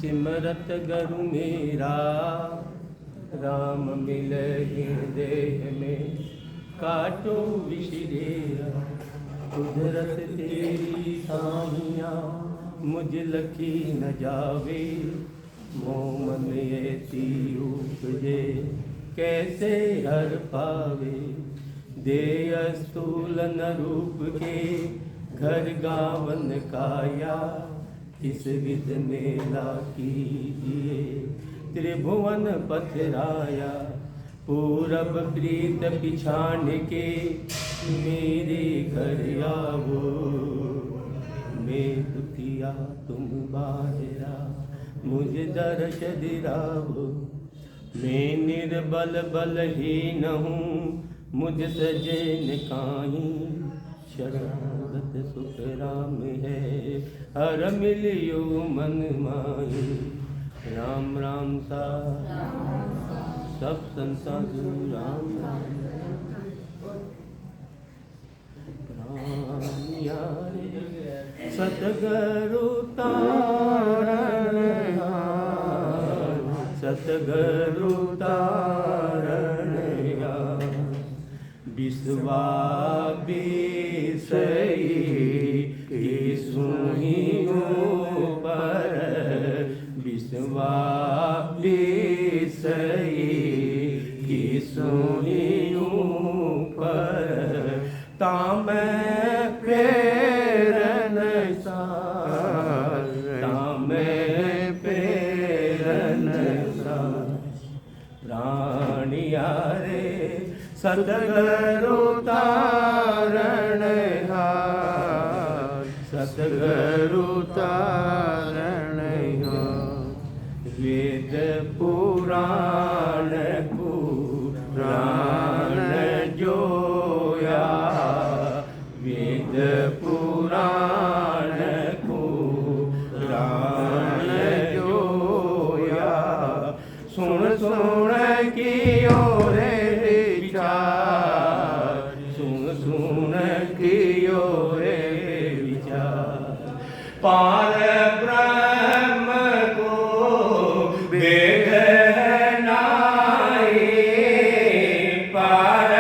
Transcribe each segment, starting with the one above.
सिमरत गरु मेरा, राम मिलहि देह में काटो विषिरेरा। कुदरत तेरी साहियाँ मुझ लखी न जावे, मोह मन ऐसी उपजे कैसे हर पावे। दे स्थूल न रूप के घर गावन काया, इस विध मेला कीजिए त्रिभुवन पथराया। पूरब प्रीत पिछाड़ के मेरे घर आवो, मैं दुखिया तुम बाहरा मुझे दर्श दिलाओ। मैं निर्बल बलहीन हूँ मुझ सजन काहीं, शरणागत सुख राम है हर मिलियो मन माही। राम राम सा सब संसार राम राम सतगुरु तारण हार, सतगुरु तारण हार। बिसवा बिसई की सुनी पर, बिसवा बिसई की सुनी पर। ताम प्रेरन सार, ताम प्रेरन सार। प्राणिया रे सतगुरु तारण हार, सतगुरु तारण हार। वेद पुराण पुराण जोया, वेद पुराण पुराण जोया। सुन सुन कियो रे विचार, सुन सुन कियो रे विचार। पार ब्रह्म को वेद नाई, पार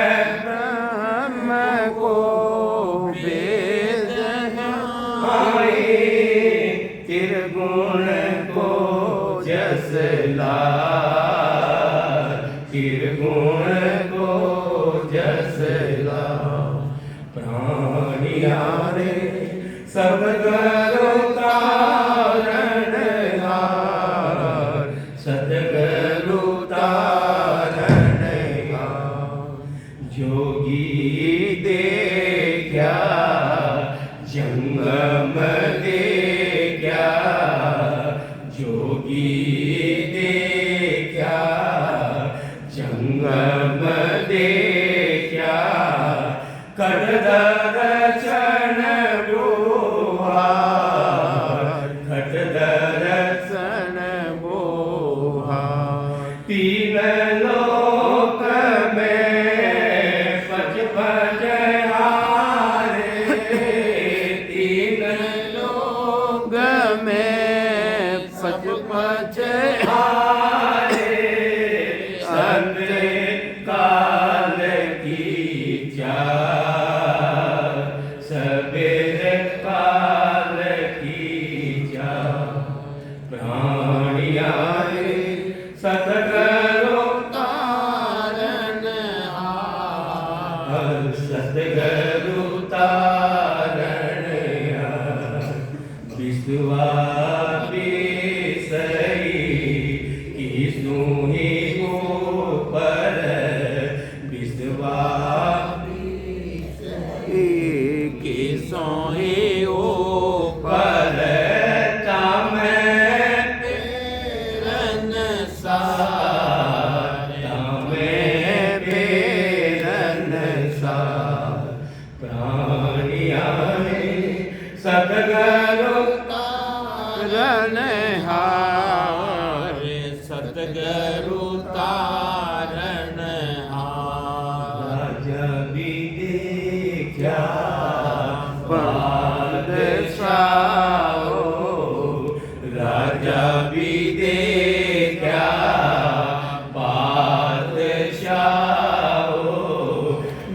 ब्रह्म को वेद नाई। त्रिगुण को जस लार, त्रिगुण को जस लार। प्राणिया रे सतगुरु तारण हार, सतगुरु तारण हार। जोगी देखा जंगम देखा, जोगी देखा जंगम देखा। कर दर्शन बोहार, खट दर्शन बोहार। तीन लोक में पच पच हारे, तीन लोक में पच पच हारे। संत काल की चार, सबेर काल की चार। प्राणिया रे सतगुरु तारण हार, सतगुरु तारण हार। विश्वा बिसई की सुनी पर, विश्वा की सोई पर। ताम प्रेरन सार, ताम प्रेरन सार। प्राणिया रे सतगुरु तारण हार, सतगुरु तारण हार। राजा भी देखा बादशाह, राजा अभी देखा बादशाह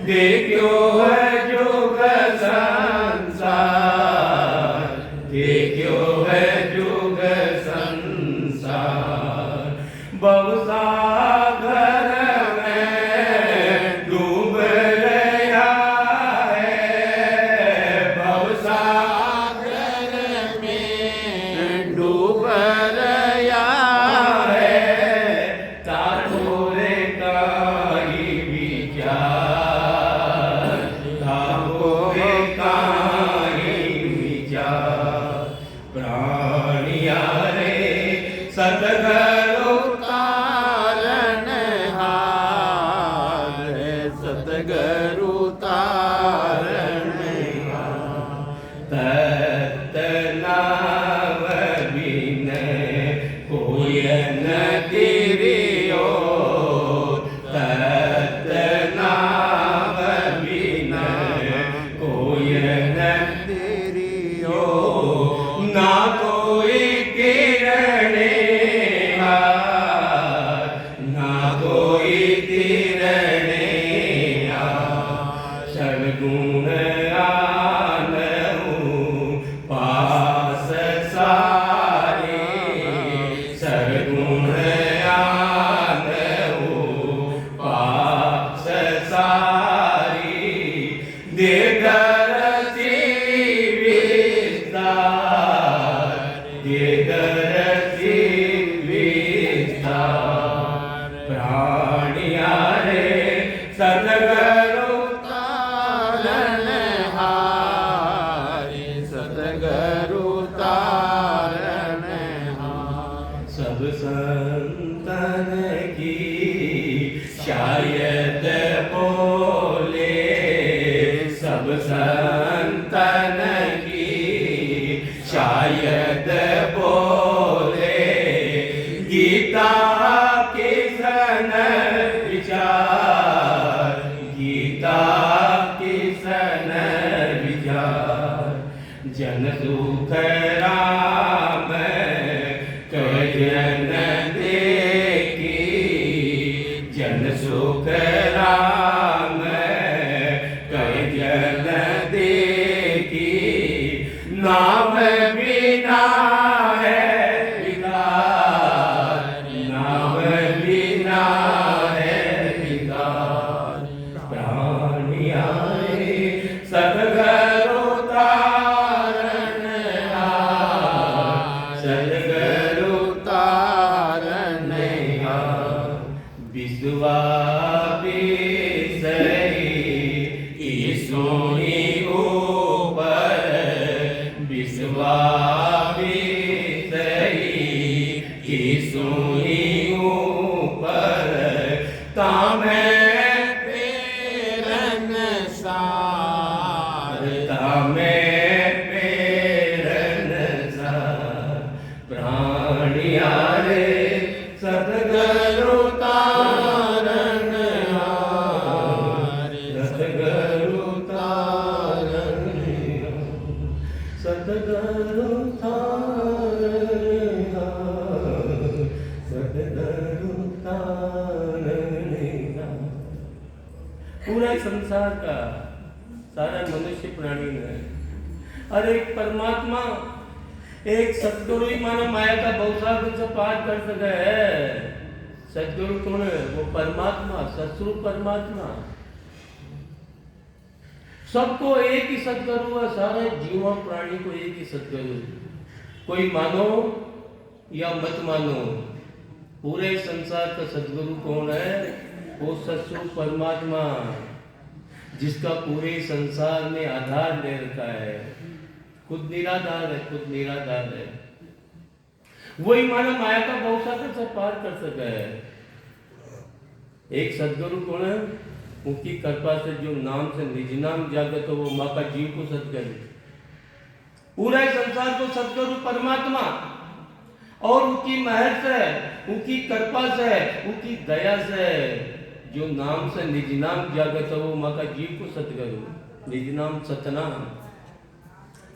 देखो है जुग संसार, देखो है जुग संसार, भवसागर में डूब रहा है, भवसागर में डूब रहा है, तारोरे का ही विचार, तारोरे का ही विचार, प्राणिया रे सतगुरु तारणहार, सतगुरु तारणहार, तत्नाम बिन कोय न तिरियो, तत्नाम बिन कोय न तिरियो, ना कोई किरणे हार, ना कोई तिरणे हार, सर्वगुण आनहु पास सारे, सर्वगुण आनहु पास सारी, देदरसी विस्तार, देदरसी विस्तार, प्राणिया रे सतगुरु तारणहार, सतगुरु तारणहार, सब संतन की शायद बोले, सब संतन की शायद बोले, गीता किसन विचार, गीता किसन विचार, जन सुख राम कजन देखी, जन सुख राम कजन देखी, नाम बिना है विकार, नाम बिना है विकार, प्राणिया रे सतगुरु तारणहार, सतगुरु तारणहार, विश्वासई ईसोई ऊपर, विश्वासई ईसोई ऊपर, तामे पेरन सार, तामे पेरन सार, प्राणिया रे सतगुरु तारणहार, सतगुरु तारणहार, सतगुरु तारणहार, सतगुरु तारणहार। पूरा संसार का सारा मनुष्य प्राणी है, और एक परमात्मा एक सदगुरु ही मानो माया का भवसागर से पार कर सके है। सदगुरु कौन है? वो परमात्मा, सतस्वरूप परमात्मा। सबको एक ही सदगुरु है, सारे जीवों प्राणी को एक ही सदगुरु। कोई मानो या मत मानो, पूरे संसार का सदगुरु कौन है? वो सतस्वरूप परमात्मा, जिसका पूरे संसार में आधार ले रखा है। खुद निराधार है, खुद निराधार है। वही मानो माया का भवसागर से पार कर सका है। एक सदगुरु कौन है? उनकी कृपा से जो नाम से निज नाम जागत हो, वो माँ का जीव को सदगुरु। पूरा संसार को सदगुरु परमात्मा, और उनकी महर से, उनकी कृपा से, उनकी दया से जो नाम से निज नाम जागत हो, वो माँ का जीव को सदगुरु। निज नाम सतनाम।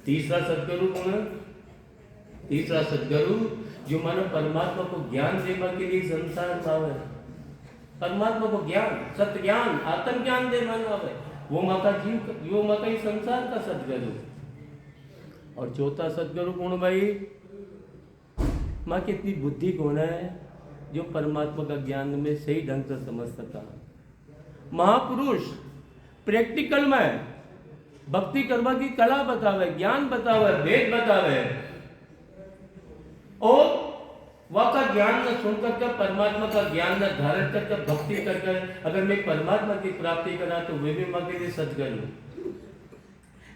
तीसरा सदगुरु कौन है? तीसरा सदगुरु जो मानो परमात्मा को ज्ञान देने के लिए संसार में आवे, परमात्मा को ज्ञान, सत्य ज्ञान, आत्म ज्ञान दे मानो आवे, वो माता जीव, वो माता ही संसार का सदगुरु। और चौथा सदगुरु कौन भाई? माँ की इतनी बुद्धि कौन है जो परमात्मा का ज्ञान में सही ढंग से समझ सका। महापुरुष प्रैक्टिकल में भक्ति करवा की कला बतावे, ज्ञान बतावे, वेद बतावे, और वह का ज्ञान न सुनकर के, परमात्मा का ज्ञान न धारण करके, भक्ति करके अगर मैं परमात्मा की प्राप्ति करा तो वे भी मां के लिए सदगुरु।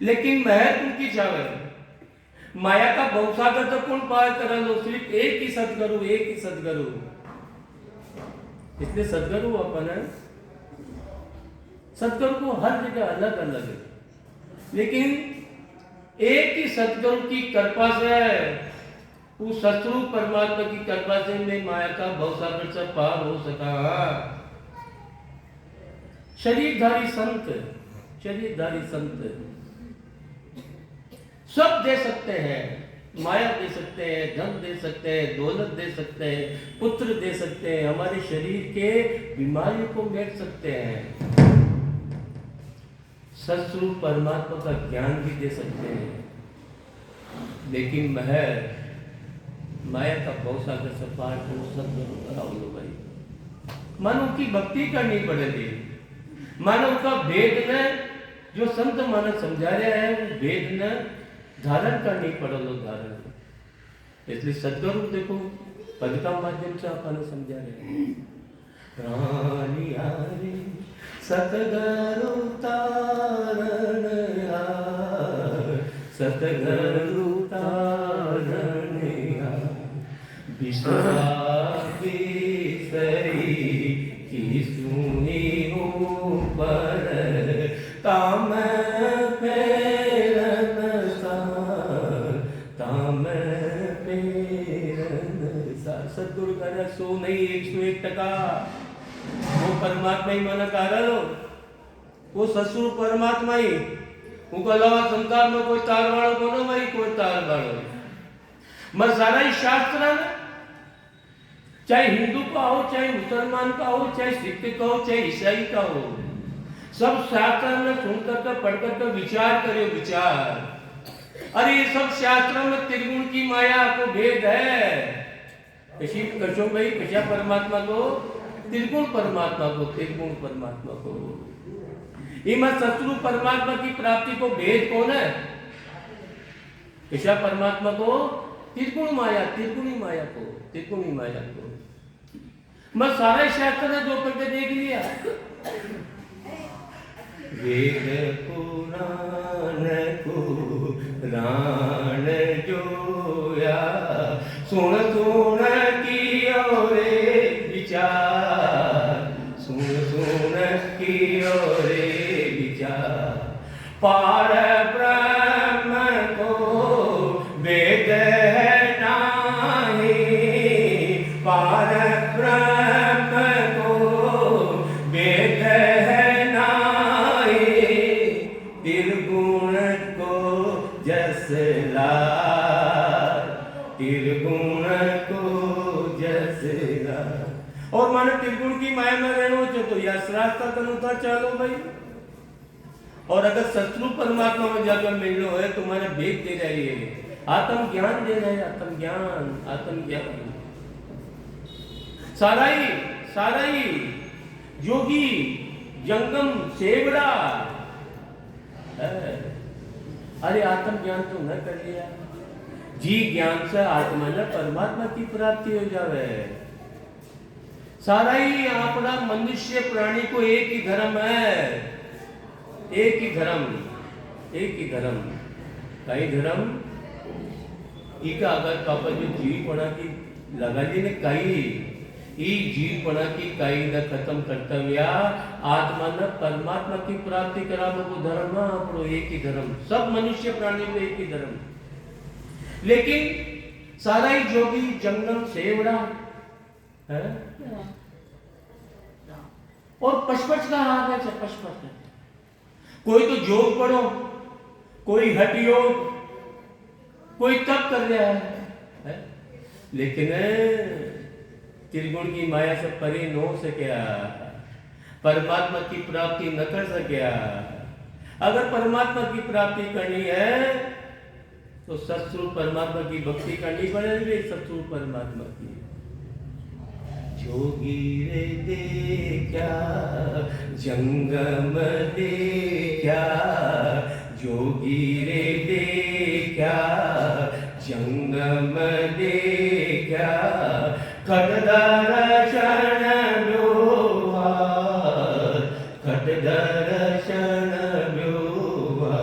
लेकिन महत्व की चावे माया का बहुसागर तो कौन पार कर लो, सिर्फ एक ही सदगुरु, एक ही सदगुरु। इसलिए सदगुरु अपन है, सदगुरु को हर जगह अलग अलग है, लेकिन एक ही सदगुरु की कृपा से, उस सतरूप परमात्मा की कृपा से मैं माया का भवसागर से पार हो सका। शरीरधारी संत, शरीरधारी संत सब दे सकते हैं, माया दे सकते हैं, धन दे सकते हैं, दौलत दे सकते हैं, पुत्र दे सकते हैं, हमारे शरीर के बीमारियों को मिट सकते हैं, सतस्वरूप परमात्मा का ज्ञान भी दे सकते हैं। लेकिन माया का भवसागर से पार हो सदगुरु कराओ लो भाई। मानव की भक्ति करनी पड़ेगी, मानव का भेद न जो संत मानव समझा रहे हैं, वो भेद न धारण करनी पड़ो लो, धारण। इसलिए सदगुरु देखो पद का माध्यम से अपन समझा रहे हैं। प्राणियारे सतगुरु तारण हार, सतगुरु तारण हार, विश्वास सही की सुनी ऊपर ताम सदगुरु का सो नहीं 101% वो परमात्मा ही माना कारण हो, वो ससुर परमात्मा ही, उनको अलावा संसार में कोई तार वालों को ना भाई, कोई तार वालों मैं सारा ही शास्त्र है, चाहे हिंदू का हो, चाहे मुसलमान का हो, चाहे सिख का हो, चाहे ईसाई का हो, सब शास्त्र में सुनकर के पढ़कर के विचार करो, विचार। अरे ये सब शास्त्रों में त्रिगुण की माया को भेद है, कशी कशो भाई कशा परमात्मा को, त्रिगुण परमात्मा को, त्रिगुण परमात्मा को। इमा शत्रु परमात्मा की प्राप्ति को भेद कौन है? कशा परमात्मा को, त्रिगुण माया, त्रिगुणी माया को, त्रिगुणी माया को। मैं सारे शास्त्र ने जो करके देख लिया, वेद पुराण पुराण जोया, सुन सुन कियो रे विचार, सुन सुन कियो रे विचार, पार ब्रह्म को वेद है नाही, पार ब्रह्म को वेद है नाही, त्रिगुण को जस लार, त्रिगुण को जस लार। और माने त्रिगुण की माया में रहना हो तो यह रास्ता तनुता चलो भाई। और अगर शत्रु परमात्मा में जाकर मिलना है तो माने भेद दे रही है, आत्म ज्ञान दे रहे हैं, आत्म ज्ञान, आत्म ज्ञान। सारा ही योगी जंगम सेवड़ा, अरे आत्म ज्ञान तो न कर लिया, जी ज्ञान से आत्मा ने परमात्मा की प्राप्ति हो जावे। सारा ही अपना मनुष्य प्राणी को एक ही धर्म है, एक ही धर्म, एक ही धर्म। कई धर्म इका अगर कापा जो जीवपणा की लगा दी ने कई ई जीवपणा की कई न खत्म कर्तव्या आत्मा न परमात्मा की प्राप्ति करावो को धर्म ना अपनो एक ही धर्म, सब मनुष्य प्राणी को एक ही धर्म। लेकिन सारा ही जोगी जंगल सेवड़ा है और पशपच का हाथ है, पशपच। कोई तो योग पढ़ो, कोई हठ योग, कोई तप कर रहा है, लेकिन त्रिगुण की माया से परे न हो सकिया, परमात्मा की प्राप्ति न कर सकिया। अगर परमात्मा की प्राप्ति करनी है तो सत्स्वरूप परमात्मा की भक्ति करनी पड़ेगी, सत्स्वरूप परमात्मा की। जोगी रे देखा जंगम देखा, जोगी रे देखा जंगम देखा, खट दर्शन ब्योहा, खट दर्शन ब्योहा,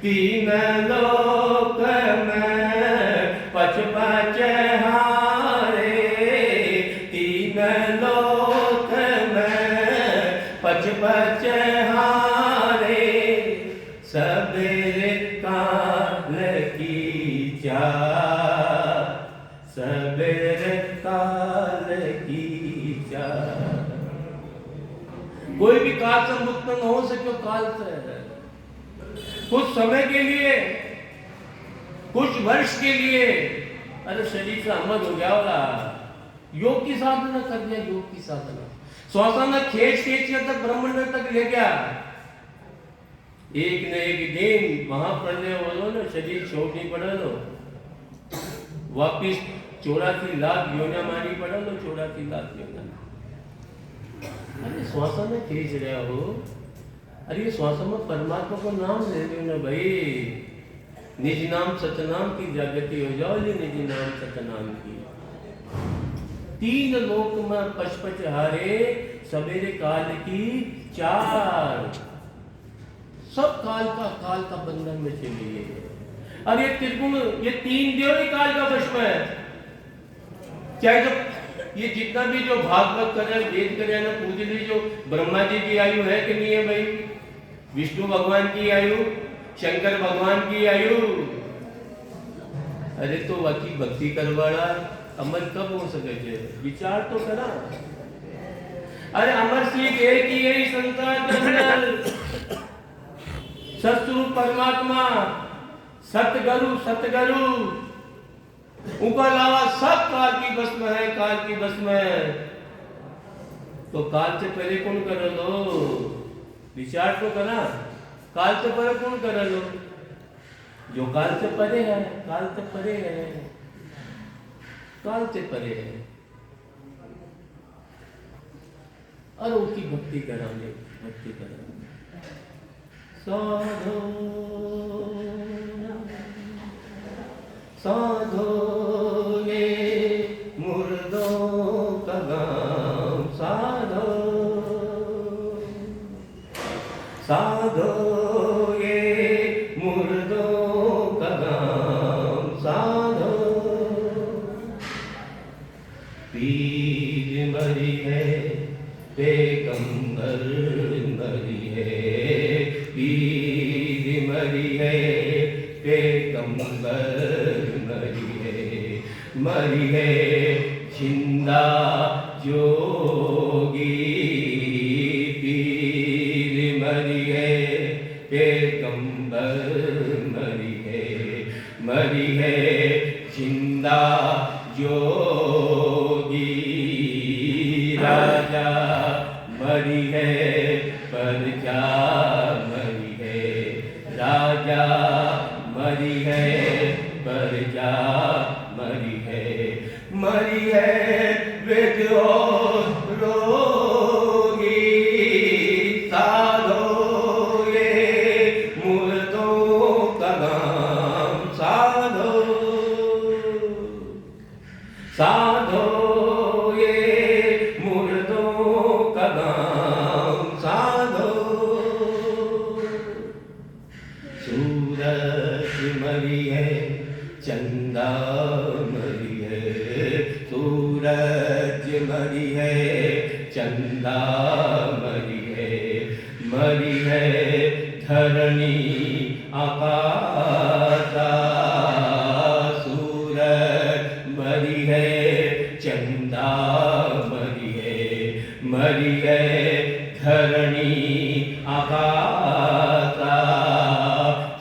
तीन लोक में पच पच हारे, तीन लोक में पच पच हारे, सबेरे काल की चाह, सबेरे काल की चाह। कोई भी काल से मुक्त न हो सके, काल से कुछ समय के लिए, कुछ वर्ष के लिए, अरे शरीर से अमर हो गया होगा, योग की साधना कर दिया, योग की साधना श्वासन खींच खींच तक ब्रह्मांड तक ले गया। एक न एक दिन महाप्रलय हो ना, शरीर छोड़ नहीं पड़ा लो, वापिस 84 लाख योजना मानी पड़ा लो, 84 लाख योजना। अरे श्वासन में खींच रहा हो, अरे ये श्वासन में परमात्मा को नाम ले लो ना भाई। निज नाम सतनाम की जागृति हो जाओ, ये निज नाम सतनाम की। तीन लोक में पचपच हारे, सवेरे काल की चार, सब काल का बंधन में चलिए। अरे त्रिगुण, ये तीन देव ही काल का वश में है। चाहे तो ये जितना भी जो भागवत करे, वेद करे ना, पूज ली, जो ब्रह्मा जी की आयु है कि नहीं है भाई, विष्णु भगवान की आयु, शंकर भगवान की आयु। अरे तो बाकी भक्ति करवाड़ा अमर कब हो सके छे, विचार तो करा। अरे अमर सिंह एक ही यही संसार जनरल सतस्वरूप परमात्मा, सतगुरु सतगुरु, ऊपर अलावा सब काल की बस में है, काल की बस में। तो काल से पहले कौन कर लो, विचार तो करा। काल से परे कौन कर लो, जो काल से परे है, काल से परे है, काल से परे है। और उसकी भक्ति कराने, भक्ति कराने। साधो साधो ये मुर्दों का गाँव, साधो साधो ये मुर्दों का गाँव, साधो। पीर मरी है, पैगंबर मरी है, पीर मरी है, पैगंबर मरी है, मरी है जिंदा जोगी, पीर मरी है, पैगंबर मरी है, मरी है जिंदा जोगी। राजा मरी है पर क्या मरी है, राजा मरी है पर क्या मरी है, मरी है विद्रो रोगी। साधो ये मुर्दों का गाँव, साधो साधो ये मुर्दों का गाँव, साधो। सूरज मरी है, चंदा मरी है, सूरज मरी है, चंदा मरी है, मरी है धरणी आकाशा। सूरज मरी है, चंदा मरी है, मरी है धरणी आकाशा।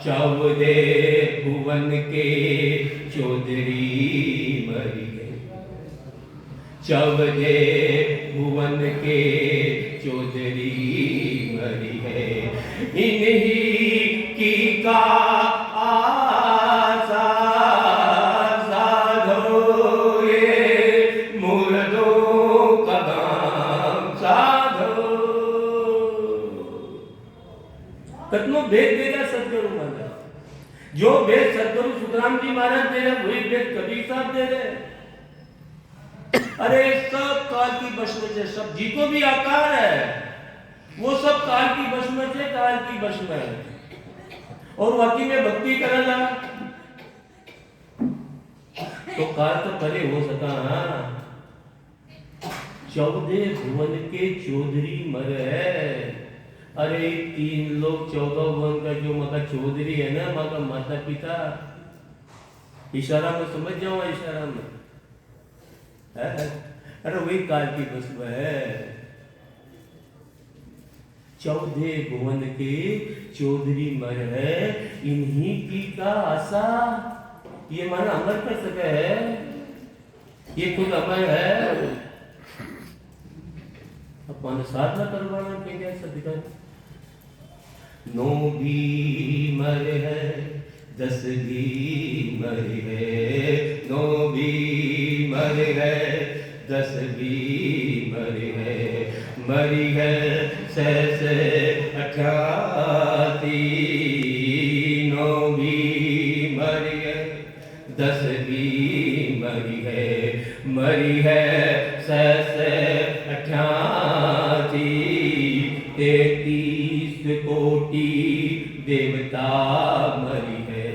चौदह भुवन के चौधरी मरी चौदह भुवन के चौधरी मरी है, इन्हीं की का आशा साधो ये मुर्दों का गाम साधो। कतनो भेद दे रहा सदगुरु महाराज, जो भेद सदगुरु सुखराम जी महाराज दे रहे वही भेद कबीर साहब दे रहे। अरे सब काल की बश में से, सब जी को भी आकार है, वो सब काल की बश में से, काल की बश में है। और वाकई में भक्ति करना तो काल तो परे हो सका। चौदह भुवन के चौधरी मर है। अरे 3 लोग 14 भुवन का जो मका चौधरी है ना, मका माता पिता, इशारा में समझ जाओ, इशारा में है। अरे वही काल की बस में है। 14 भुवन के चौधरी मर है, इन्हीं की का आशा। ये माना अमर कर सके है, ये खुद अमर है। अपन साधना करवाना के क्या सदगुरु। 9 भी मर है, 10 भी मर है, 9 भी मर है, 10 भी मर है, मरी है सहस 88। 9 भी मर है, 10 भी मरी है सहस 88। 33 कोटि देवता मरी है,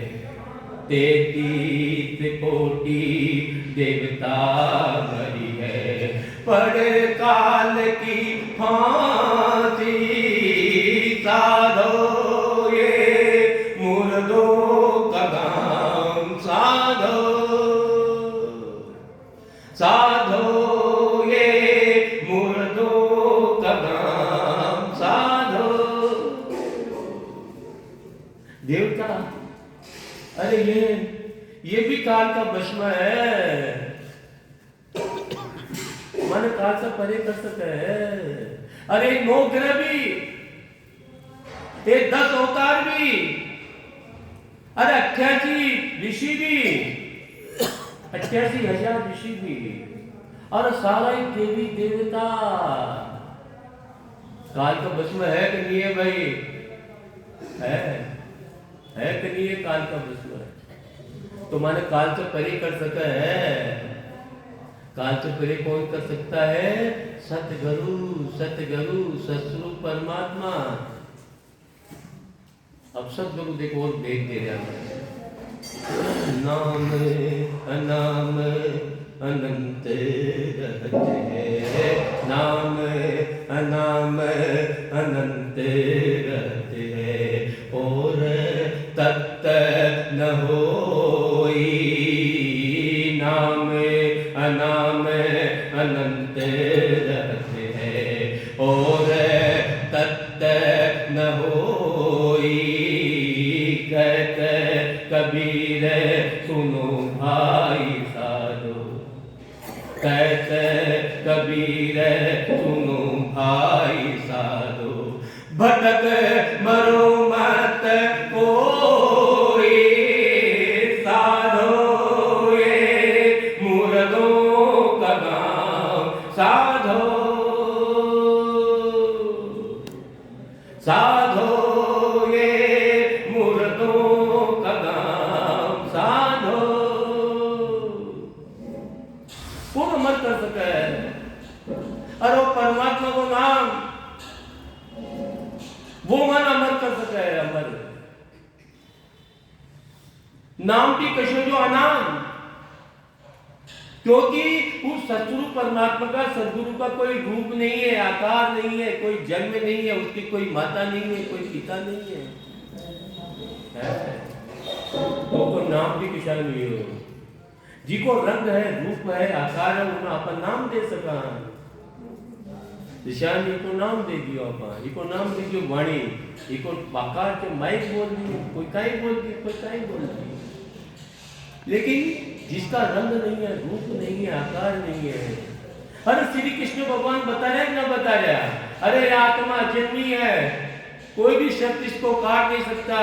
33 कोटि देवता मरी है। पड़ काल की फांसी साधो ये मुर्दों का गाम साधो, साधो ये मुर्दों का गाम साधो। देवता, अरे ये भी काल का भस्म है, मन काल से परे कर सकते है। अरे 9 ग्रह भी, 10 अवतार भी, अरे 88 ऋषि भी, 88,000 ऋषि भी, और सारा ही देवी देवता। काल का भस्म है कि नहीं है भाई? है कि नहीं है? काल का भस्म है तो माने काल से परे कर सकता है। काल से परे कौन कर सकता है? सतगुरु, सतगुरु सतस्वरूप परमात्मा। अब सतगुरु देखो और भेद दे रहा है। नाम अनाम अनंत रहते हैं, नाम अनाम अनंत रहते हैं, और तत्त न होई। नाम अनाम अनंत रहते हैं, और तत्त न होई। कहते कबीर सुनो भाई साधो, कहते कबीर सुनो भाई साधो। भटक मरो मत कोई, साधो ये मुर्दों का गाँव साधो, साधो ये मुर्दों का गाँव साधो। कौन अमर कर सके? अरे परमात्मा को नाम, वो मन अमर कर सके है। अमर नाम की कशो जो अनाम, क्योंकि उस सतस्वरूप परमात्मा का, सदगुरु का कोई रूप नहीं है, आकार नहीं है, कोई जन्म नहीं है, उसकी कोई माता नहीं है, कोई पिता नहीं है। तो नाम की किशा नहीं हो। जिको रंग है, रूप है, आकार है, उन्हें अपन नाम दे सका। दिशा को नाम दे दियो, अपन इको नाम दे दियो वाणी, इको आकार के माइक बोल दी, कोई काई बोल दी, कोई काई बोल दी। लेकिन जिसका रंग नहीं है, रूप नहीं है, आकार नहीं है, अरे श्री कृष्ण भगवान बता रहे ना बता रहा, अरे आत्मा जन्मी है, कोई भी शब्द इसको काट नहीं सकता,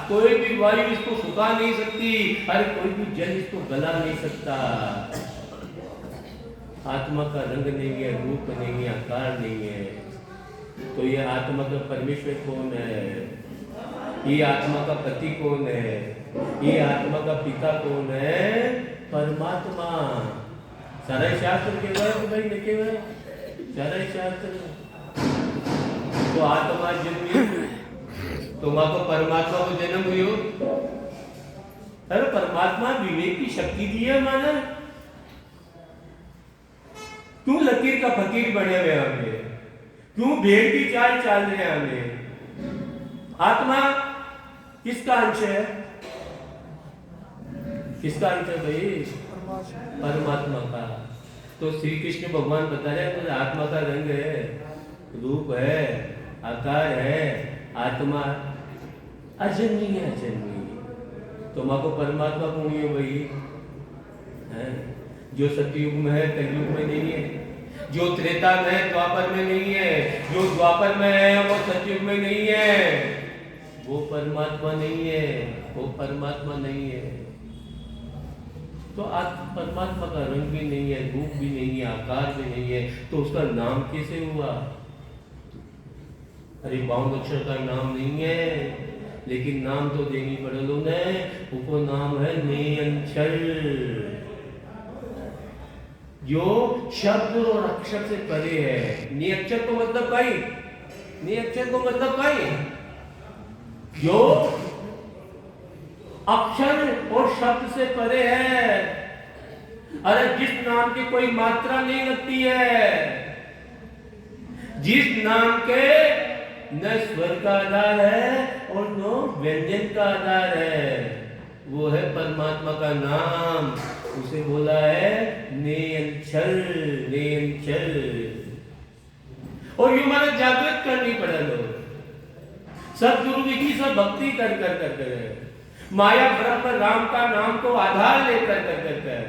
कोई भी वायु इसको सुखा नहीं सकती, अरे कोई भी जल इसको गला नहीं सकता। आत्मा का रंग नहीं है, रूप नहीं है, आकार नहीं है। तो ये आत्मा का परमेश्वर कौन है? ये आत्मा का पति कौन है? ये आत्मा का पिता कौन है? परमात्मा। सारा शास्त्र के बारे भाई लिखे हुए, सारा शास्त्र। तो आत्मा जन्मी तो माँ को परमात्मा को जन्म हुई हो। अरे परमात्मा विवेक की शक्ति दी है माना, क्यों लकीर का फकीर बने हुए हमने, क्यों भेड़ की चाल चाल रहे हैं हमें? आत्मा किसका अंश है? किसका अंश है भाई? परमात्मा का। तो श्री कृष्ण भगवान बता रहे हैं आत्मा का रंग है, रूप है, आकार है, आत्मा अजन्मी है, अजन्मी। तो माँ को परमात्मा कौन है भाई? है जो सतयुग में है, कलयुग में नहीं है, जो त्रेता में है, द्वापर में नहीं है, जो द्वापर में है वो सतयुग में नहीं है, वो परमात्मा नहीं है, वो परमात्मा नहीं है। तो परमात्मा का रंग भी नहीं है, रूप भी नहीं है, आकार भी नहीं है, तो उसका नाम कैसे हुआ? अरे 52 अक्षर का नाम नहीं है, लेकिन नाम तो देनी पड़ेगा ने, उसको नाम है नियंचल, जो शब्द और अक्षर से परे है। नियंचल को मतलब कहीं, नियंचल को मतलब कहीं जो अक्षर और शब्द से परे है। अरे जिस नाम की कोई मात्रा नहीं लगती है, जिस नाम के न स्वर का आधार है और न व्यंजन का आधार है, वो है परमात्मा का नाम। उसे बोला है नियंचल, नियंचल। और ये हमारा जागृत करनी पड़े लोग, सदगुरु की सब भक्ति कर कर कर कर माया ब्रह्म राम का नाम को आधार लेकर कर कर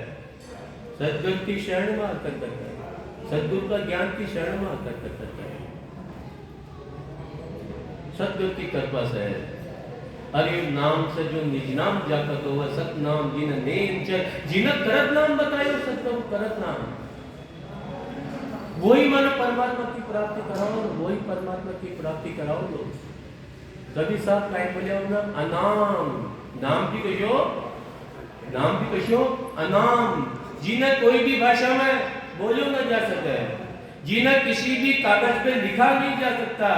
सदगुरु की शरण में कर कर सदगुरु का ज्ञान की शरण में कर कर सदगुरु की कृपा से। अरे नाम से जो निज नाम जापत हो सत नाम जिन नेंचल, जिन करत नाम बतायो सतगुरु करत नाम, वही मानो परमात्मा की प्राप्ति कराओ, वही परमात्मा की प्राप्ति कराओ लोग। कभी साहब काय बोले ना अनाम, नाम भी कहो, नाम भी कहो अनाम, जिन्हें कोई भी भाषा में बोलो ना जा सकता है, जिन्हें किसी भी कागज पे लिखा नहीं जा सकता,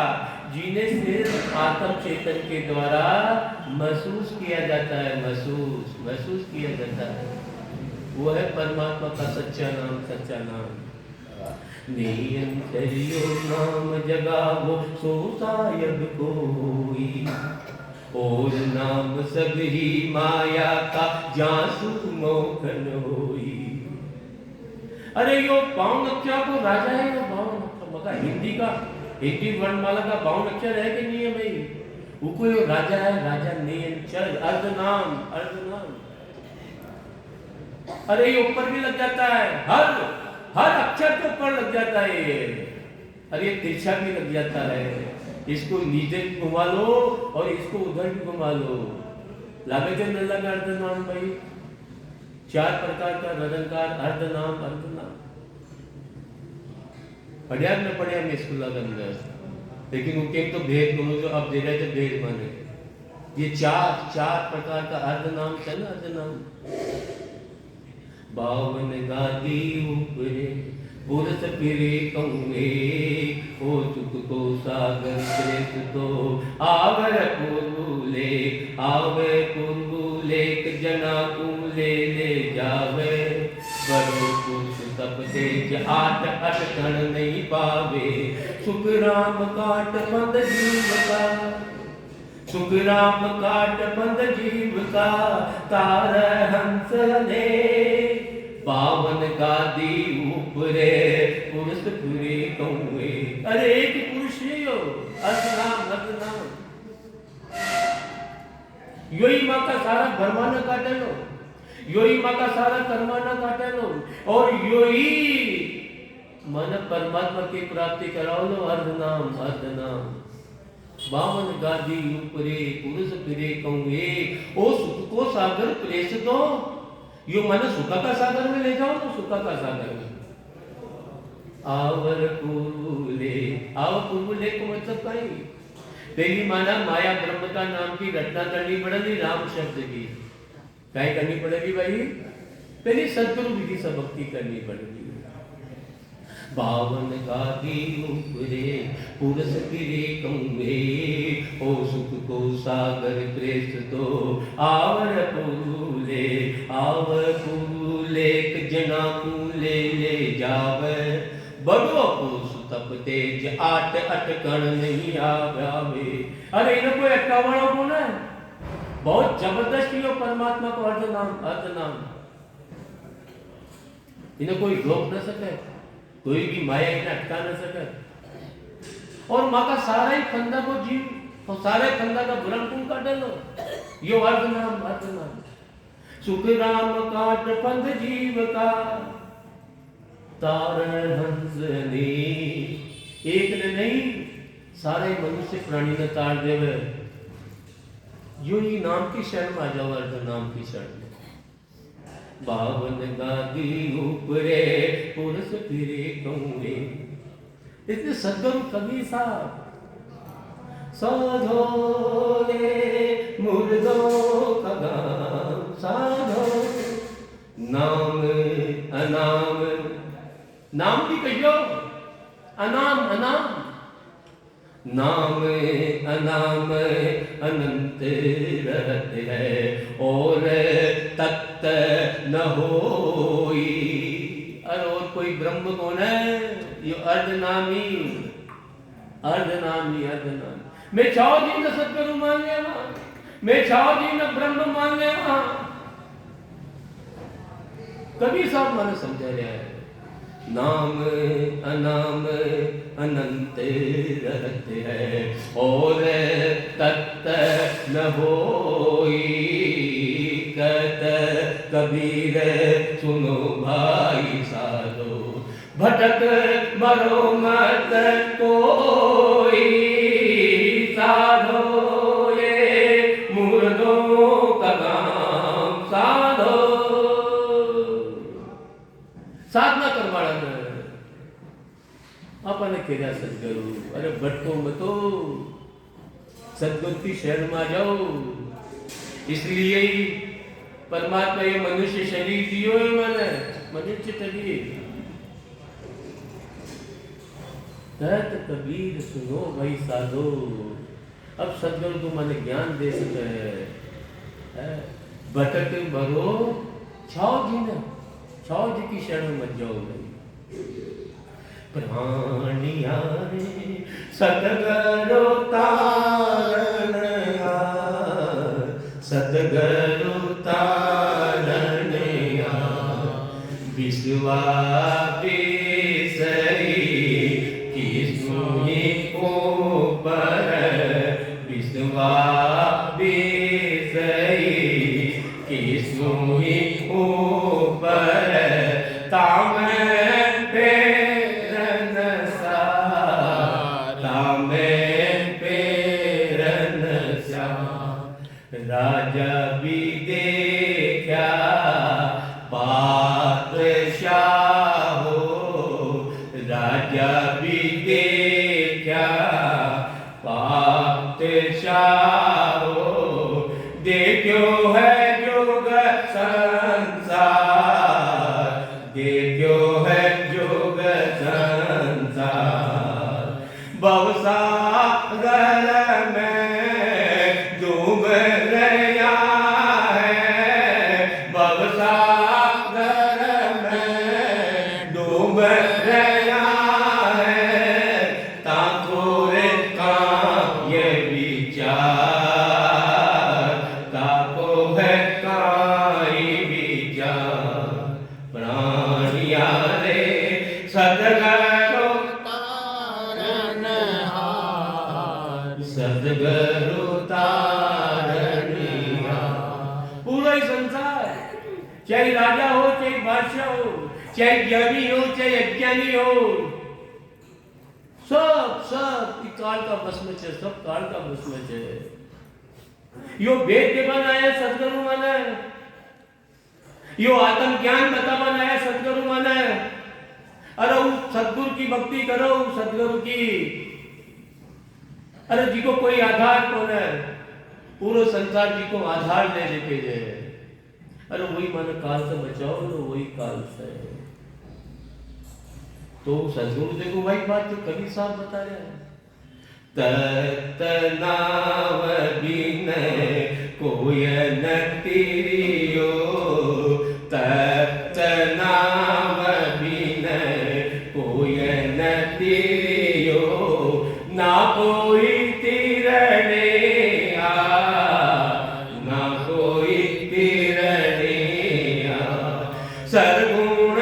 जिन्हें सिर्फ आत्म चेतन के द्वारा महसूस किया जाता है, महसूस किया जाता है, वो है परमात्मा का सच्चा नाम, सच्चा नाम। नियंत्रियो नाम जगावो सो सायब कोई, और नाम सब ही माया का जासू मोहन होई। अरे यो 52 अक्षर को राजा है ना, 52 अक्षर मगर हिंदी का, हिंदी वर्णमाला का 52 अक्षर है कि नहीं है भाई? वो कोई राजा है, राजा नियंचल, अर्धनाम, अर्धनाम। अरे ये ऊपर भी लग जाता है, हर अक्षर के ऊपर लग जाता है ये। अरे तिरछा भी लग जाता है, इसको नीचे घुमा लो और इसको उधर भी घुमा लो। लागे थे न लगा अर्धनाम भाई, 4 प्रकार का रदनकार, अर्धनाम, अर्धनाम पढ़िया न पढ़िया में स्कूल के अंदर, लेकिन उनके तो भेद बोलो जो अब दे रहे थे भेद माने, ये 4 प्रकार का अर्धनाम चल, अर्धनाम। 52 गादी ऊपरे पुरस फिरे कहूँगे, ओ चुक को सागर श्रेष्ठ तो आवर पूर्वूले, आवे पूर्वूले जना ले ले जावे, बड़ो कुछ तप तेज 8 अटकण नहीं पावे, सुख राम काट बंद जीव का, सुख राम काट बंद जीव का, तार हंस ने 52 गादी ऊपरे पुरुष पूरे कहूँगे। अरे एक पुरुष ही हो, अर्धनाम, अर्धनाम। योही माँ का सारा भरमाना काटे लो, योही माँ का सारा कर्माना काटे लो, और योही मन परमात्मा की प्राप्ति कराओ लो अर्ध नाम बावन गादी ऊपरे पुरुष फिरे कहूँ एक ओ सुख को सागर प्रेस दो यो मन सुखा का सागर में ले जाओ तो सुखा का सागर में आवर पूर्वले को मतलब कहीं पहली माना माया ब्रह्म का नाम की रचना करनी पड़ेगी राम शब्द की क्या करनी पड़ेगी भाई पहले सदगुरु विधि से भक्ति करनी पड़ेगी बावन गादी ऊपरे पुरुष फिरे कहूँ ओ सुख को सागर प्रेस दो आवर पुरुले जना ले जावे बड़ो पुरुष तप तेज आठ अटकण नहीं आवे। अरे इन्हें कोई अटकावड़ा को ना बहुत जबरदस्त यो परमात्मा को अर्ध नाम इन्हें कोई रोक न सके कोई भी माया इन्हें अटका न सके और माँ का सारा ही फंदा को जीव और सारे फंदा का भ्रम तुम काट लो यो अर्ध नाम सुख राम काट फंद जीव का तारण हंस ने एक ने नहीं सारे मनुष्य प्राणी ने तार देवे यो ही नाम की शरण आ जाओ अर्ध नाम की शरण बावन गादी ऊपरे पुरुष फिरे कहूँ इसलिए सदगुरु कबीर साहब साधो रे मुर्दो का साधो नाम अनाम नाम भी कहियो अनाम नाम अनाम अनंत रहते है और तत्त न होई। और कोई ब्रह्म कौन है ये अर्धनामी मैं चाहो जी न सतगुरु मान लेवा मैं चाहो जी न ब्रह्म मान लेवा कबीर साहब माने समझा रहा है नाम अनाम अनंत रहते है और तत्त न होई कत कबीर सुनो भाई साधो भटक मरो मत कोई साधो ये मुर्दों का काम साधो साधना करवाड़ा ने अपने केरा सदगुरु अरे भटको मतो सदगुरु की शरण में जाओ। इसलिए ही परमात्मा ये मनुष्य शरीर दियो है मैंने मनुष्य शरीर कहत कबीर सुनो भाई साधो अब सदगुरु को मैंने ज्ञान दे सके है भटक भरो छाओ जी की शरण मत जाओ भाई प्राणिया रे सदगुरु तारण सदगुरु तारण विश्वास सही किसुई ऊपर विश्वास सही किसुई ऊपर तामे पेरन सा राजा भी देखा बादशाह हो राजा भी देखा बादशाह हो देखो है जोग संसार देखो है जोग संसार बहुसागर में डूब रहा है बहुसागर में डूब रहा है ताकोरे का ये विचार ताको है का ये विचार प्राणिया रे सदगुरु सदगुरु तारणिया पूरा ही संसार चाहे राजा हो चाहे बादशाह हो चाहे ज्ञानी हो चाहे अज्ञानी हो, सब काल का भस्म है, सब काल का भस्म है। यो वेद के बनाया सदगुरु माने, यो आत्म ज्ञान बता बनाया सदगुरु माने। अरे उस सदगुरु की भक्ति करो, सदगुरु की। अरे जी को कोई आधार कौन है, पूरे संसार जी को आधार ले लेके जाए। अरे वही माने काल से बचाओ, तो वही काल से। तो सदगुरु देखो भाई बात जो कभी साहब बता रहे हैं, तत्नाव बिन कोय न तिरियो, तत्नाव बिन कोय न तिरियो, ना कोई तिरने आ, ना कोई तिरने आ। सरगुण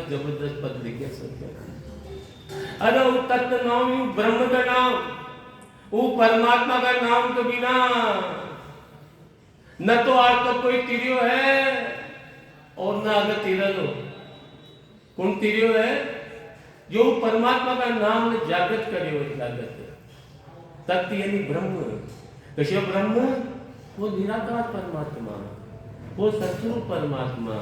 जबरदस्त पद लिखे सकते। अरे वो तत्व नाम ब्रह्म का नाम, वो परमात्मा का नाम के बिना न तो आज तक कोई तिरियो है और न आगे तिरल हो। कौन तिरियो है? जो परमात्मा का नाम ने जागृत करे हो, जागृत तत्व यानी ब्रह्म। कैसे ब्रह्म? वो निराकार परमात्मा, वो सच्चू परमात्मा।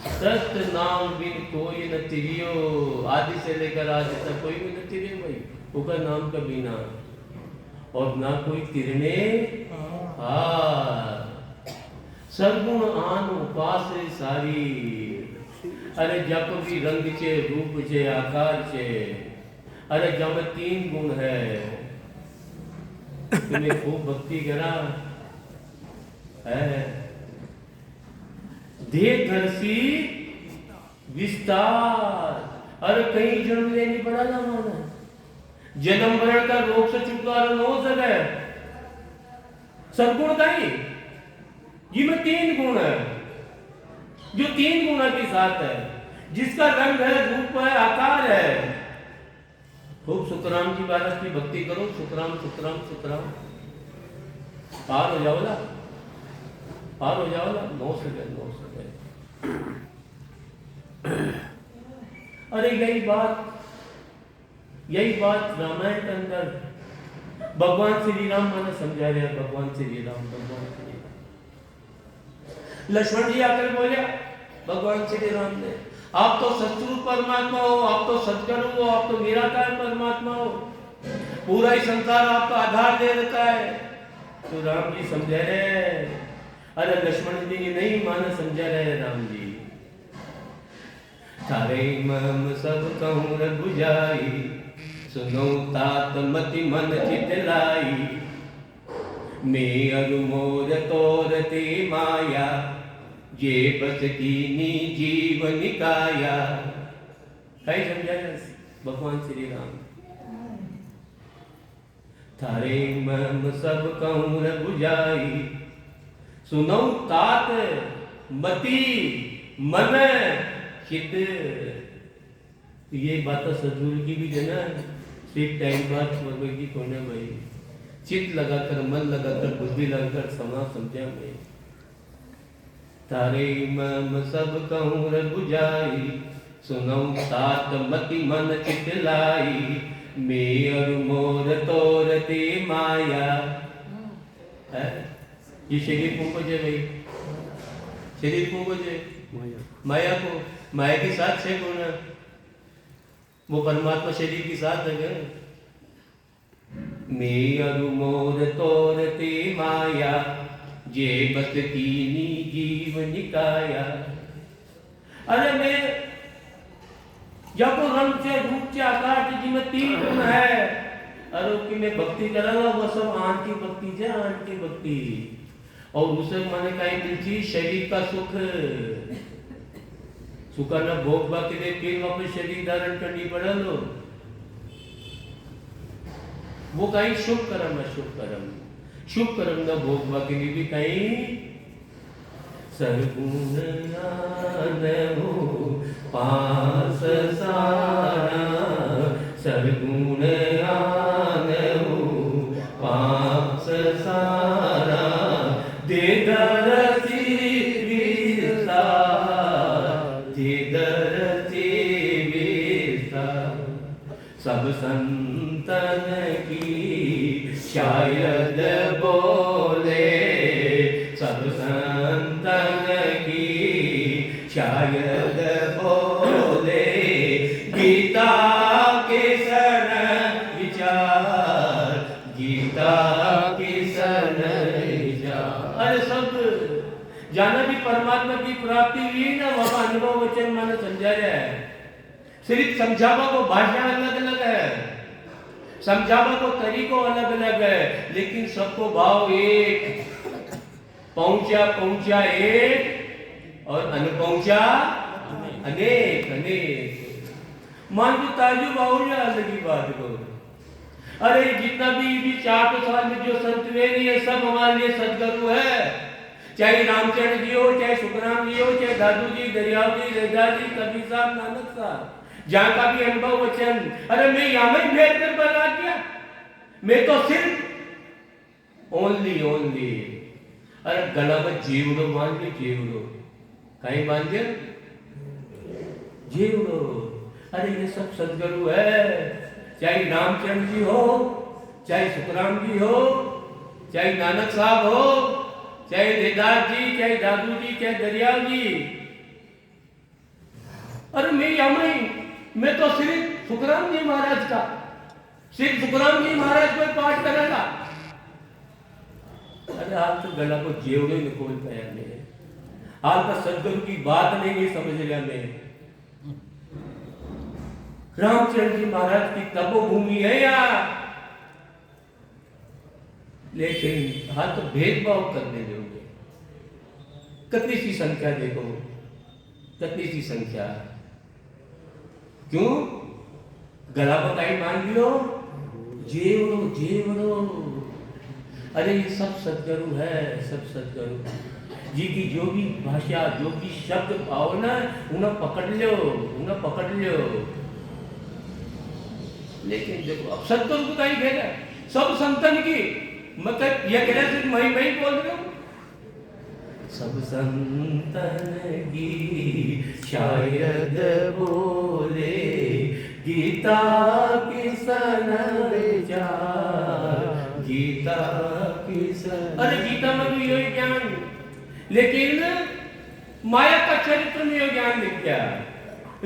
सत नाम बिन कोई न तिरियो, आदि से लेकर आज तक कोई भी न तिरियो भाई, उसका नाम का बिना, और ना कोई तिरने सरगुण आन उपास सारी। अरे जप भी रंग छे, रूप छे, आकार छे। अरे जब 3 गुण है, तुम्हें खूब भक्ति करा है। देहदर्शी विस्तार। अरे कहीं जन्म लेनी पड़ा ना माना, जन्म मरण का रोग से छुटकारा न हो सके। सदगुण का ही जी में 3 गुण है, जो 3 गुण के साथ है, जिसका रंग है, रूप है, आकार है। खूब सुखराम जी महाराज की भक्ति करो, सुखराम सुखराम सुखराम, पार हो जाओ ना, पार हो जाओ ना। 9 सेकंड 9 सेकंड। अरे यही बात रामायण के अंदर भगवान श्री राम माने समझा रहे हैं। भगवान श्री राम लक्ष्मण जी आकर बोले भगवान श्री राम ने, आप तो सच्चू परमात्मा हो, आप तो सदगुरु हो, आप तो निराकार परमात्मा हो, पूरा ही संसार आपका आधार दे देता है। तो राम जी समझा रहे। अरे लक्ष्मण जी नहीं माने समझा रहे राम जी। थारे मम सब कहूँ रघुजाई, सुनो तात मति मन चित लाई। मैं अरु मोर तोर ते माया, जे बस कीनी जीव निकाया। कई समझाया भगवान श्री राम। थारे मम सब कहूँ रघुजाई, सुनो तात मति मन चित। ये बात सदगुरु की भी है ना, सिर्फ टाइम पास भगवत की कौन है भाई। चित लगाकर, मन लगाकर, बुद्धि लगाकर समा समझा मैं। तारे मम सब कहूँ रघुजाई, सुनो तात मति मन चित लाई। मैं और मोर तोर ते माया। है ये शरीर को खोजे भाई, शरीर को खोजे, माया को। माया के साथ है कौन है? वो परमात्मा शरीर के साथ है क्या? मैं अरु मोर तोर ते माया, जे बस कीनी जीव निकाया। अरे मैं जब रंग से, रूप से, आकार से, जिसमें 3 गुण है, अरे उसकी मैं भक्ति करा वो सब आन की भक्ति से, आन की भक्ति। और उसे माने कहीं मिलती शरीर का सुख, सुखाना भोग बाकी दे फिर वापस शरीर धारण करनी पड़ा लो। वो कहीं शुभ कर्म है, शुभ कर्म, शुभ कर्म ना भोग बाकी नहीं भी कहीं सरगुण आनहु पास सारा, सरगुण आनहु पास सारा, दे दरसी विस्तार, दे दरसी विस्तार, सब संतन की शायद बोले, सब संतन की शायद बोले, गीता के सन विचार, गीता के सन विचार। अरे सब जाना भी परमात्मा की प्राप्ति हुई ना, वहां अनुभव वचन माने समझा है। सिर्फ समझावा को भाषा अलग अलग है, समझावा को तरीको अलग अलग है, लेकिन सबको भाव एक, पहुंचा पहुंचा एक और अनपहुंचा अनेक अनेक। मान लो ताजु बाहुल्य अलग ही बात को। अरे जितना भी 4 साल में जो संत हुए ये सब हमारे लिए सदगुरु है, चाहे रामचंद्र जी हो, चाहे सुखराम जी हो, चाहे दादू जी, दरियाव जी, रेदा जी, कबीर साहब, नानक साहब, जहां का भी अनुभव वचन। अरे मैं यहां में भेद कर बना दिया, मैं तो सिर्फ ओनली ओनली। अरे गला में जीवड़ो मान ली, जीवड़ो कहीं मान दिया जीवड़ो। अरे ये सब सदगुरु है, चाहे रामचंद्र जी हो, चाहे सुखराम जी हो, चाहे नानक साहब हो, चाहे रेदास जी, चाहे दादू जी, चाहे दरियाव जी। अरे मैं यहां मैं तो सिर्फ सुखराम जी महाराज का, सिर्फ सुखराम जी महाराज को पाठ करेगा। अरे आप तो गला को जेवड़े निकोल पाया मेरे, आप तो सदगुरु की बात नहीं समझ रहा मैं। रामचंद्र जी महाराज की तपोभूमि है यार, लेकिन हाँ तो भेदभाव करने दोगे। कितनी सी संख्या देखो, कितनी सी संख्या, क्यों गला बताई मान लियो, जेवड़ो जेवड़ो। अरे ये सब सदगुरु है, सब सदगुरु जी की जो भी भाषा, जो भी शब्द पाओ ना, उन्हें पकड़ लो, उन्हें पकड़ लो। लेकिन देखो अब सदगुरु को कहीं भेजा सब संतन की, मतलब यह कह रहे मैं ही बोल रहा हूं, सब संतन की शायद बोले, गीता की सन विचार, गीता की सन। अरे गीता में भी यही ज्ञान, लेकिन माया का चरित्र में यही ज्ञान लिख गया,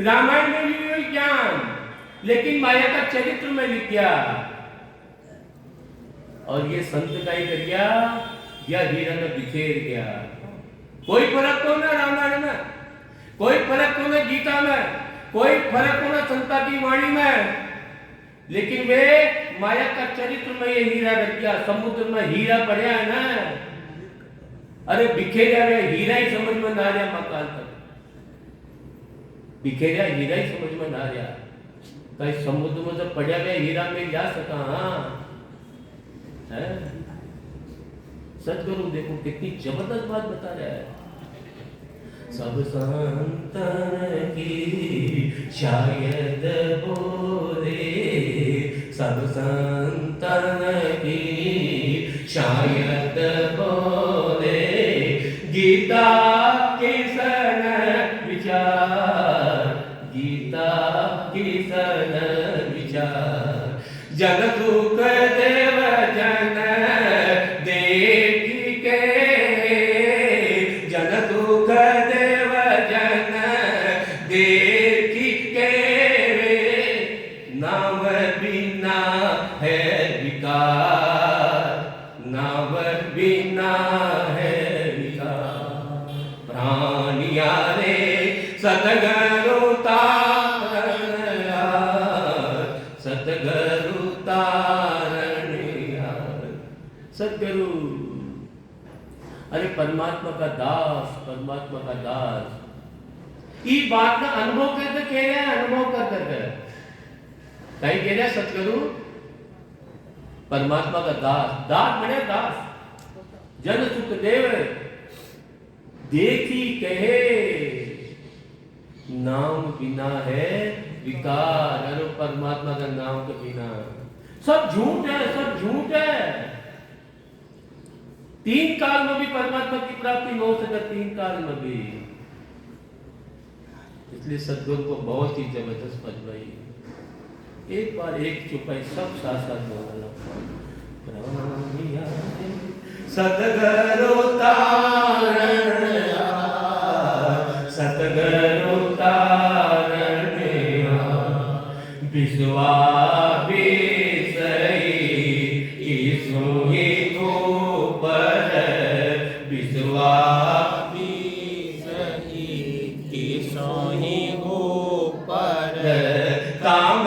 रामायण में भी यही ज्ञान, लेकिन माया का चरित्र में लिख गया। और ये संत का ही कर गया, या हीरा में बिखेर गया। कोई फर्क तो ना रामायण में, कोई फर्क तो ना गीता में, कोई फर्क तो ना संता की वाणी में, लेकिन वे माया का चरित्र में ये हीरा रख गया। समुद्र में हीरा पड़ा है ना, अरे बिखेरा हीरा ही समझ में ना रहा, मकान तक बिखेरा हीरा ही समझ में ना रहा। कहीं समुद्र में तो पड़ा गया हीरा में जा सका। हाँ सदगुरु देखो कितनी जबरदस्त बात बता रहा है। सब संतन की शायद बोले, सब संतन की शायद बोले, गीता की सन विचार, गीता की सन विचार। जग सुख देव जन देखी के, जन दुख देव जन देखी के, नाम बिना है विकार, नाम बिना है विकार। प्राणिया रे सतगुरु तारण, सतगुरु तारण। सदगुरु अरे परमात्मा का दास, परमात्मा का दास। ये बात का अनुभव करके कह रहे हैं, अनुभव कर कहीं कह रहे सतगुरु परमात्मा का दास। दास बने दास, जन सुख देव देखी कहे नाम बिना है विकार। अरे परमात्मा का नाम के बिना सब झूठ है, सब झूठ है। 3 काल में भी परमात्मा की प्राप्ति नहीं हो सकती, 3 काल में भी। इसलिए सदगुरु को बहुत ही जबरदस्त फजवाई। एक बार एक चुपाई सब साथ साथ बोलना। सतगुरु तारणिया, सतगुरु तारणिया, विश्वास सही ईसु ही ऊपर, विश्वास सही ईसु ही ऊपर, काम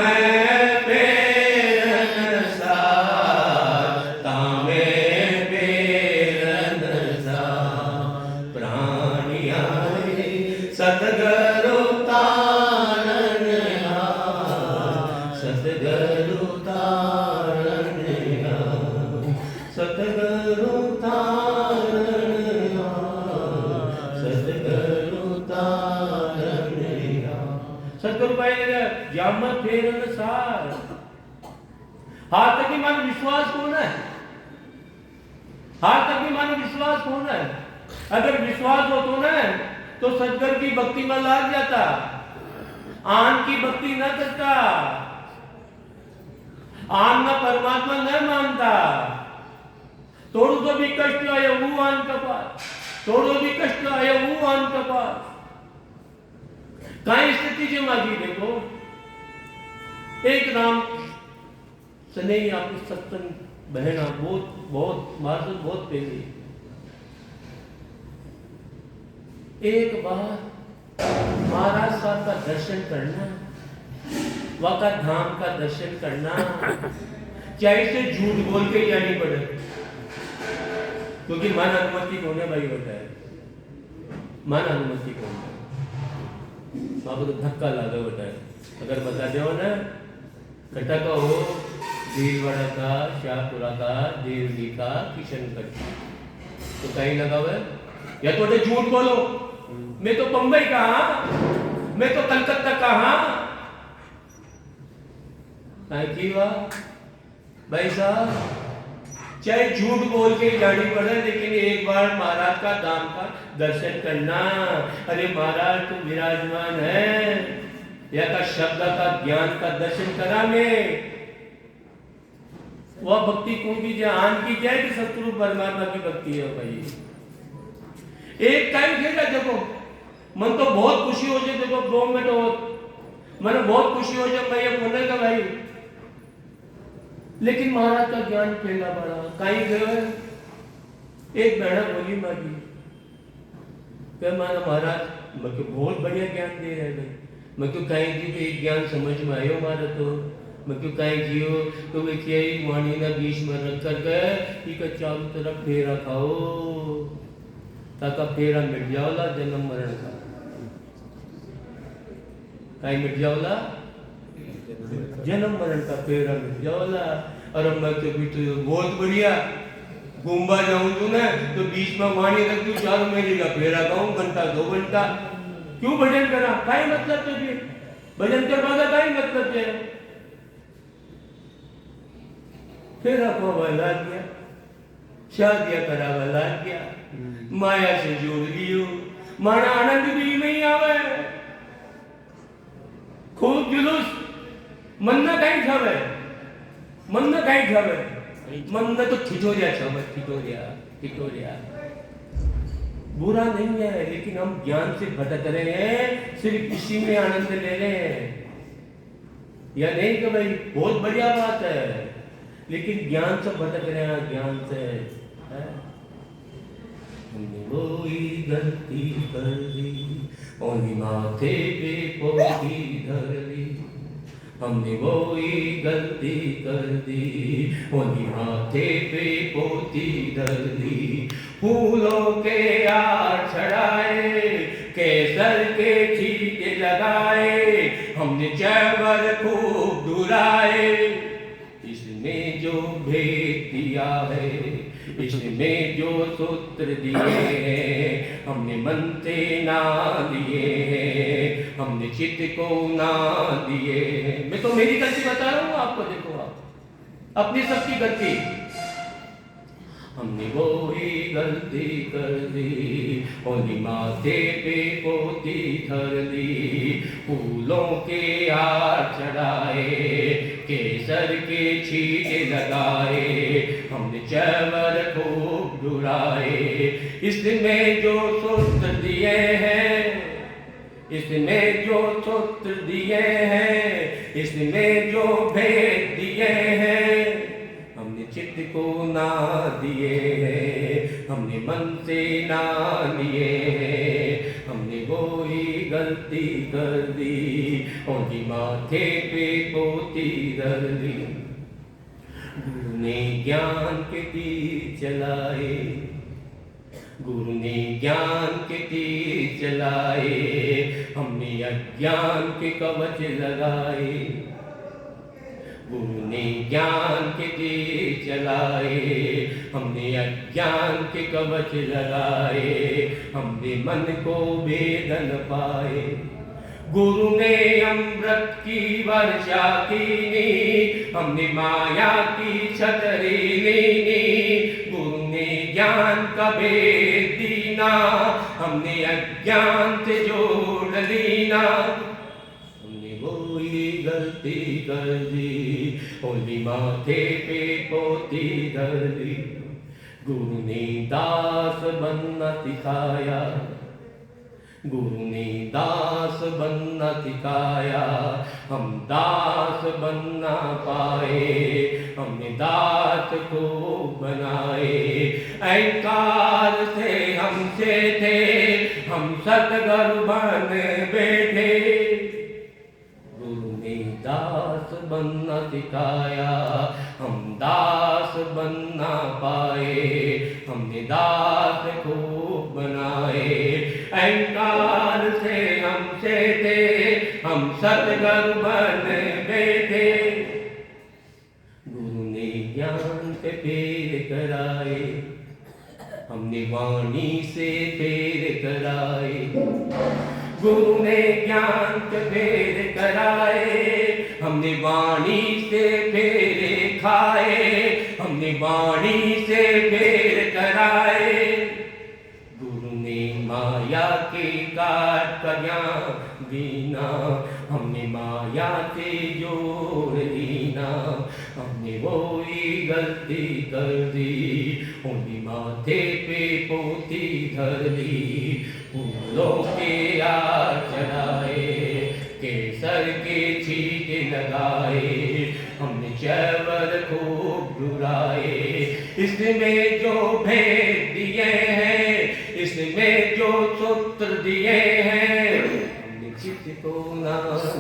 सतगुरु तारणिया, सतगुरु तारणिया, सतगुरु तारणिया, सतगुरु तारणिया। सतगुरु पाएगा जामत फेरन सार। हाथ तक की मान विश्वास कौन है? हाथ तक की मान विश्वास कौन है? अगर विश्वास हो तो ना तो सतगुरु की भक्ति में लाग जाता, आन की भक्ति न करता, आन में परमात्मा न मानता। थोड़ो तो भी कष्ट आया वो आन का पास, थोड़ो भी कष्ट आया वो आन का पास। कहीं स्थिति जो मांगी देखो, एक राम सने आपकी सत्संग बहना बहुत बहुत मार्ग बहुत पहले एक बार महाराज साहब का दर्शन करना, वका धाम का दर्शन करना, चाहे से झूठ बोल के जानी पड़े, क्योंकि मन अनुमति कौन है भाई होता है, मन अनुमति कौन है, वहां पर तो धक्का लगा होता है। अगर बता दो ना कटा का हो देववाड़ा का, शाहपुरा का, देवली का, किशनगढ़ का, तो कहीं लगा हुआ है या तो झूठ बोलो, मैं तो बंबई कहा, मैं तो कलकत्ता कहा। भाई साहब चाहे झूठ बोल के जानी पड़े, लेकिन एक बार महाराज का धाम का दर्शन करना। अरे महाराज तू विराजमान है, या का शब्द का ज्ञान का दर्शन करा में वह भक्ति कौन की जान की जाए कि सतगुरु परमात्मा की भक्ति है भाई। एक टाइम खेला देखो, मन तो बहुत खुशी हो जाए, देखो 2 मिनट हो मन बहुत खुशी हो जाए भाई बोले का भाई, लेकिन महाराज का ज्ञान फैला बड़ा कहीं गए। एक बहना बोली माजी क्या माना महाराज मैं बहुत बढ़िया ज्ञान दे रहे भाई, मैं क्यों कहीं जी तो एक ज्ञान समझ में आयो मारा, तो मैं क्यों कहीं जियो तो वे वाणी ना बीच में रख कर गए कि चारों तरफ फेरा खाओ ताका फेरा मिट जाओला जन्म मरण का, कहीं मिट जाओला जन्म मरण का फेरा मिट जाओला। और मैं तो भी तो बहुत बढ़िया गुम्बा जाऊं तू ना तो बीच में वाणी रख दू, चारों महीने का फेरा खाऊं, घंटा 2 घंटा क्यों भजन करा, काई मतलब तो जी भजन करवाना काई मतलब है। फेरा खावा लाग गया, शादियां करावा लाग गया, माया से जोड़ लियो, माना आनंद भी नहीं आवे, खूब जुलूस मन न कहीं खावे, मन न कहीं खावे, मन न तो ठिठोरिया खावे, ठिठोरिया बुरा नहीं है, लेकिन हम ज्ञान से भटक रहे हैं, सिर्फ इसी में आनंद ले रहे हैं। या नहीं कि भाई बहुत बढ़िया बात है, लेकिन ज्ञान से भटक रहे हैं, ज्ञान से कोई गलती कर दी और माथे पे पोती धर ली, हमने वही गलती कर दी, वही माथे पे पोती धर दी। फूलों के यार चढ़ाए, केसर के छींटे लगाए, हमने चैवर खूब डुराए। इसने जो भेद दिया है, इसमें जो सूत्र दिए हैं, हमने मन से ना लिए हैं, हमने चित्त को ना दिए हैं। मैं तो मेरी गलती बता रहा हूँ आपको, देखो आप अपनी सबकी गलती। हमने वो ही गलती कर दी, ओली माथे पे पोती धर दी। फूलों के हार चढ़ाए, केसर के छींटे लगाए, हमने चैवर खूब डुराए। इसमें जो सूत्र दिए हैं, इसमें जो सूत्र दिए हैं, इसमें जो भेद दिए हैं, हमने चित्त को ना दिए हैं, हमने मन से ना लिए हैं। हमने वो ही गलती कर दी, उनकी माथे पे पोती धर दी। गुरु ने ज्ञान के तीर चलाए, गुरु ने ज्ञान के तीर चलाए, हमने अज्ञान के कवच लगाए। गुरु ने ज्ञान के तीर चलाए, हमने अज्ञान के कवच लगाए, हमने मन को वेदन पाए। गुरु ने अमृत की वर्षा कीनी, हमने माया की छतरी लीनी। गुरु ने ज्ञान का भेद दीना, हमने अज्ञान से जोड़ लीना। हमने वही गलती कर दी, ओली माथे पे पोती धर दी। गुरु ने दास बनना सिखाया, गुरु ने दास बनना सिखाया, हम दास बनना पाए, हमने दास को बनाए। अहंकार से हमसे थे, हम सतगुरु बन बैठे। गुरु ने दास बनना सिखाया, हम दास बनना पाए, हमने दास को बनाए। अहंकार से हमसे थे, हम सतगुरु बन बैठे। गुरु ने ज्ञान के फेर कराए, हमने वाणी से फेर कराए। गुरु ने ज्ञान के फेर कराए, हमने वाणी से फेरे खाए, हमने वाणी से फेर कराए। गुरु ने माया के काट का ज्ञान दीना, हमने माया से जोड़ दीना। हमने वो ही गलती कर दी, उन्हीं माथे पे पोती धर ली। फूलों के यार चढ़ाए, केसर के छींटे लगाए, हमने चैवर खूब डुराए। इसमें जो भेद दिए हैं, इसमें जो सूत्र दिए हैं, हमने चित्त को ना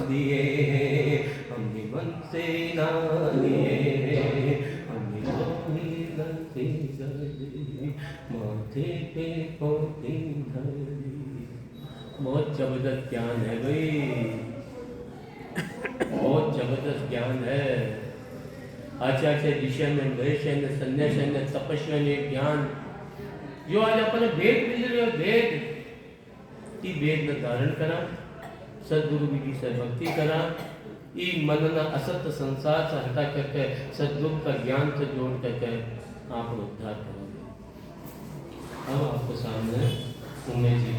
दिए हैं, हमने मन से ना लिए हैं। हमने अपनी गलती कर दी, माथे पे पोती धर दी। बहुत जबरदस्त ज्ञान है भाई, बहुत जबरदस्त ज्ञान है। आचार्य ऋषियों वैश्य संन्यासी तपस्या ने ज्ञान जो आज अपने भेद मिल रहे हो, भेद ई भेद न धारण करा, सदगुरु की भक्ति करा, ई मनना असत संसार से हटा करके सदगुरु का ज्ञान से जोड़ करके आप उद्धार करोगे। अब आपको सामने उमेश जी